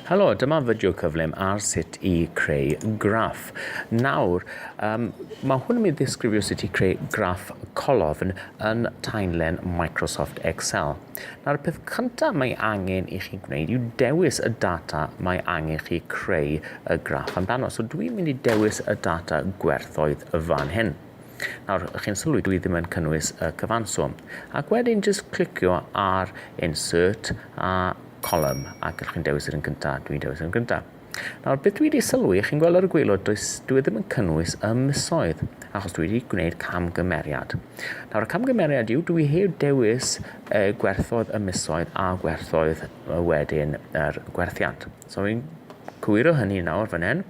Helo, dyma fideo cyflym ar sut i creu graff. Nawr, mae hwn yn mynd i ddisgrifio sut i creu graff colofn yn Taenlen Microsoft Excel. Nawr, y peth cyntaf mae angen i chi gwneud yw dewis y data mae angen chi creu y graff amdano. So dwi'n mynd i dewis y data gwerthoedd y fan hyn. Nawr, chi'n sylwi, dwi ddim yn cynnwys y cyfanswm. Ac wedyn, jyst clicio ar Insert a column ac chi'n dewis yr un gyntaf, dwi'n dewis yr un gyntaf. Nawr, beth dwi wedi sylwi, chi'n gweld ar y gwaelod, dwi ddim yn cynnwys y misoedd, achos dwi wedi gwneud camgymeriad. Nawr, y camgymeriad yw, dwi heb dewis gwerthoedd y misoedd a gwerthoedd wedyn yr gwerthiant. So, fi'n cywiro hynny nawr fan hyn,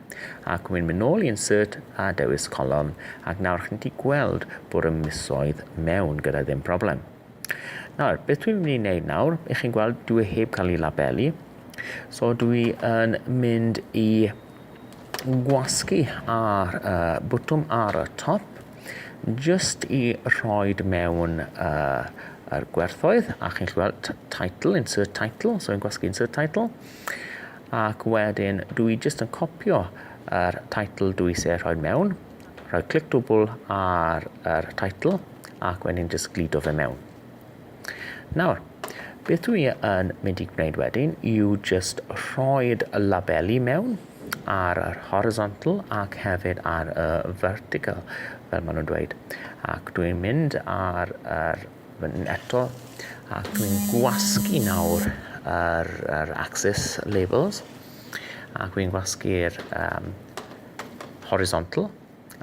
ac wy'n mynd nôl i Insert a dewis column, ac nawr chi'n gweld bod y misoedd mewn gyda ddim problem. Nawr, beth dwi'n mynd i wneud nawr, i chi'n gweld dwi heb cael ei labelu. So dwi yn mynd i gwasgu ar bwtwm ar y top, just i rhoi mewn yr gwerthoedd, a chi'n gweld title, insert title, so yn gwasgu insert title. Ac wedyn, dwi just yn copio yr title dwi eisiau rhoi mewn, rhoi clic dwbl ar yr title, ac wedyn just glido fe mewn. Nawr, beth dwi yn mynd i gwneud wedyn yw just rhoi'r labelu mewn ar yr horizontal ac hefyd ar y vertical, fel maen nhw'n dweud. Ac dwi'n mynd ar eto, ac dwi'n gwasgu nawr yr axis labels, ac dwi'n gwasgu'r horizontal,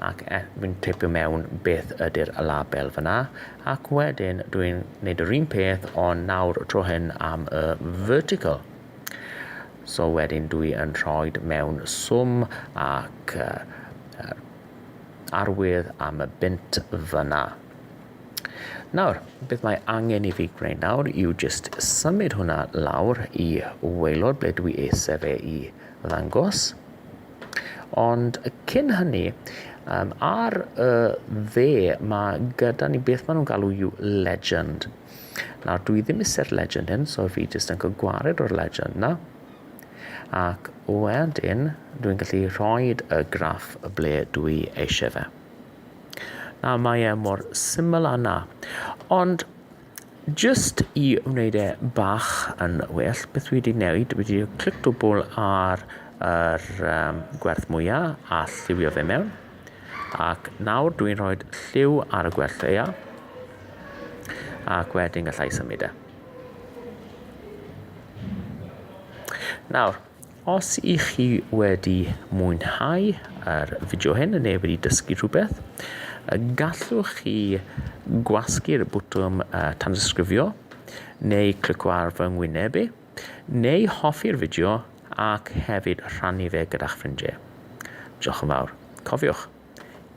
ac fi'n teipio mewn beth ydy'r label fyna, ac wedyn dwi'n gwneud yr un peth ond nawr tro hyn am y vertical. So wedyn dwi yn rhoi mewn swm ac arwydd am y bint fyna. Nawr, beth mae angen i fi gwneud nawr yw just symud hwnna lawr i waelod ble dwi eisiau fe i ddangos. Ond cyn hynny, ar dde mae gyda ni beth maen nhw'n galw yw legend. Nawr, dwi ddim eisiau'r legend hyn, so fi jyst yn cael gwared o'r legend na. Ac wedyn, dwi'n gallu rhoi y graff ble dwi eisiau fe. Nawr, mae mor syml â na. Ond, just i wneud bach yn well, beth dwi wedi newid, dwi wedi clic dwbl ar yr gwerth mwyaf a lliwio fe mewn. Ac nawr dwi'n rhoi lliw ar y gwerth leia, ac wedyn gallai symud e. Nawr, os i chi wedi mwynhau yr fideo hyn, neu wedi dysgu rhywbeth, gallwch chi gwasgu'r bwtwm tanysgrifio, neu clicio ar fy ngwynebu, neu hoffi'r fideo ac hefyd rhannu fe gyda'ch ffrindiau. Diolch yn fawr. Cofiwch,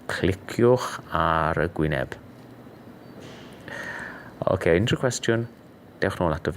cliciwch ar y gwyneb. Unrhyw cwestiwn, dewch nôl ato fi.